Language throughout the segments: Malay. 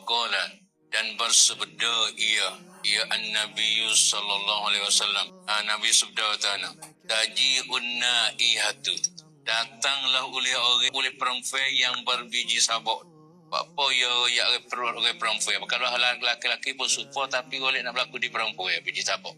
qala, dan bersabda ia an-nabiy sallallahu alaihi wasallam, Nabi sabda ta'ala, taji'un naihatu, datanglah oleh perempuan yang berbiji sabak. Apa ya perempuan? Kalau laki-laki pun support, tapi boleh nak berlaku di perempuan biji sabak.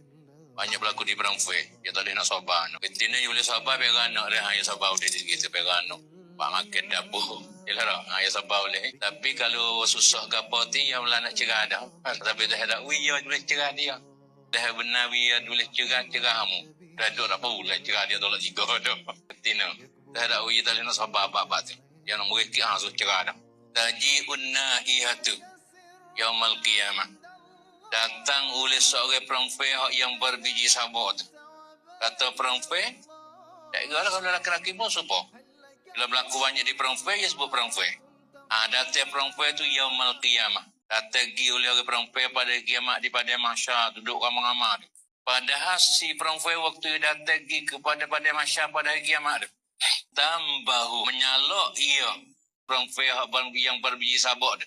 Banyak berlaku di perempuan. Dia tak boleh nak sabar. Ketina dia boleh sabar, biar anak dia hanya sabar boleh gitu, biar anak. Pak makan dapur. Yalah tak, hanya sabar boleh. Tapi kalau susah gapo ti, yang lah nak cerah dah. Tapi dah ada, ya boleh cerah dia. Dah benar dia boleh cerah kamu. Dah duk tak boleh cerah dia tolak tiga dah. Ketina. Dah ada, ya tak boleh nak sabar apa-apa tu. Yang nak mereka langsung cerah dah. Taji'un naihatu yaumal qiyamah. Datang oleh seorang perempuan yang berbiji sabot. Kata perempuan, tak kira kalau lelaki-lelaki pun sebut. Bila berlaku banyak di perempuan, ya sebut perempuan. Datang perempuan itu yaumal qiyamah. Datang pergi oleh orang perempuan pada kiamat di padang mahsyar, duduk ramai-ramai. Padahal si perempuan waktu datang pergi kepada padang mahsyar pada hari kiamat tu, tambahu menyalok ia perempuan yang berbiji sabot tu.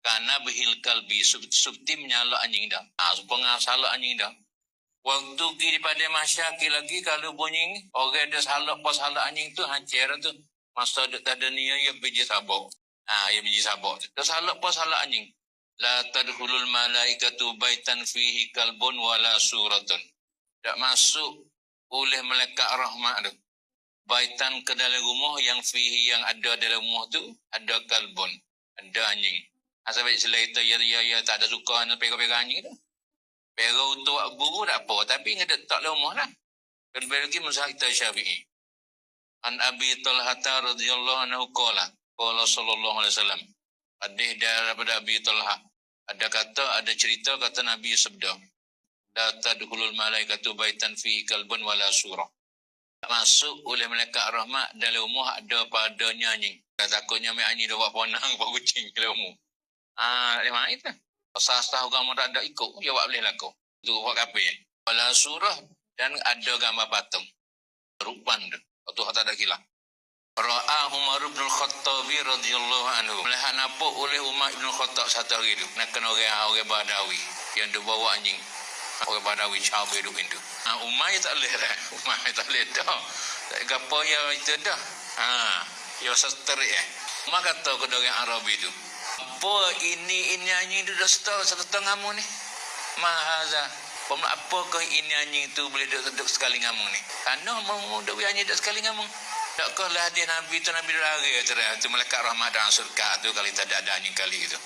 Karena behil kalbi subti menyalak anjing dah. Supaya salak anjing dah. Waktu pergi pada masyarakat lagi kalau bunyi orang ada salak pas salak anjing tu hancur tu. Masa tak ada niat ya biji sabak. Ya biji sabak. Tu salak pas salak anjing. La tadkhulul malaikatu baitan fihi kalbun wala suratun. Tak masuk oleh malaikat rahmat tu. Baitan ke dalam rumah yang fihi yang ada dalam rumah tu ada kalbun, ada anjing. Asal baik selain itu, ya tak ada suka nak pera-pera anjing tu. Pera untuk guru tak apa, tapi ngedak tak lemah lah. Lebih lagi mazhab kita Syafi'i. An Abi Talhata radhiyallahu anhu qala sallallahu alaihi wasallam. Hadis daripada Abi Talha. Ada cerita kata Nabi sabda, la tadkhulul malaikatu baitan fihi kalbun wala surah. Masuk oleh malaikat rahmat dalam rumah ada padanya anjing. Takutnya mai anjing dah buat ponang, buat kucing dalam rumah. Memang itu. Pasal kamu tak ada ikut, ya buat boleh laku. Itu buat kapil. Wala surah dan ada gambar patung. Rupan tu. Itu tak ada kilang. Ra'a Umar bin Khattab radhiyallahu anhu. Melihat nampak oleh Umar bin Khattab satu hari tu. Nak kena orang Badawi yang dia bawa anjing. Orang Badawi cabai duk itu. Umar tak boleh dah. Umar tak boleh dah. Tak apa yang itu dah. Ya seterik Umar kata kepada orang Arabi tu, apa ini anjing tu dah setengah ngamu ni? Mahaza. Apakah ini anjing tu boleh duduk sekali ngamu ni? Karena mau duduk anjing duduk sekali ngamu. Takkah lah hadis Nabi tu Nabi lari tu malaikat rahmat dan surga tu kali tak ada anjing kali itu.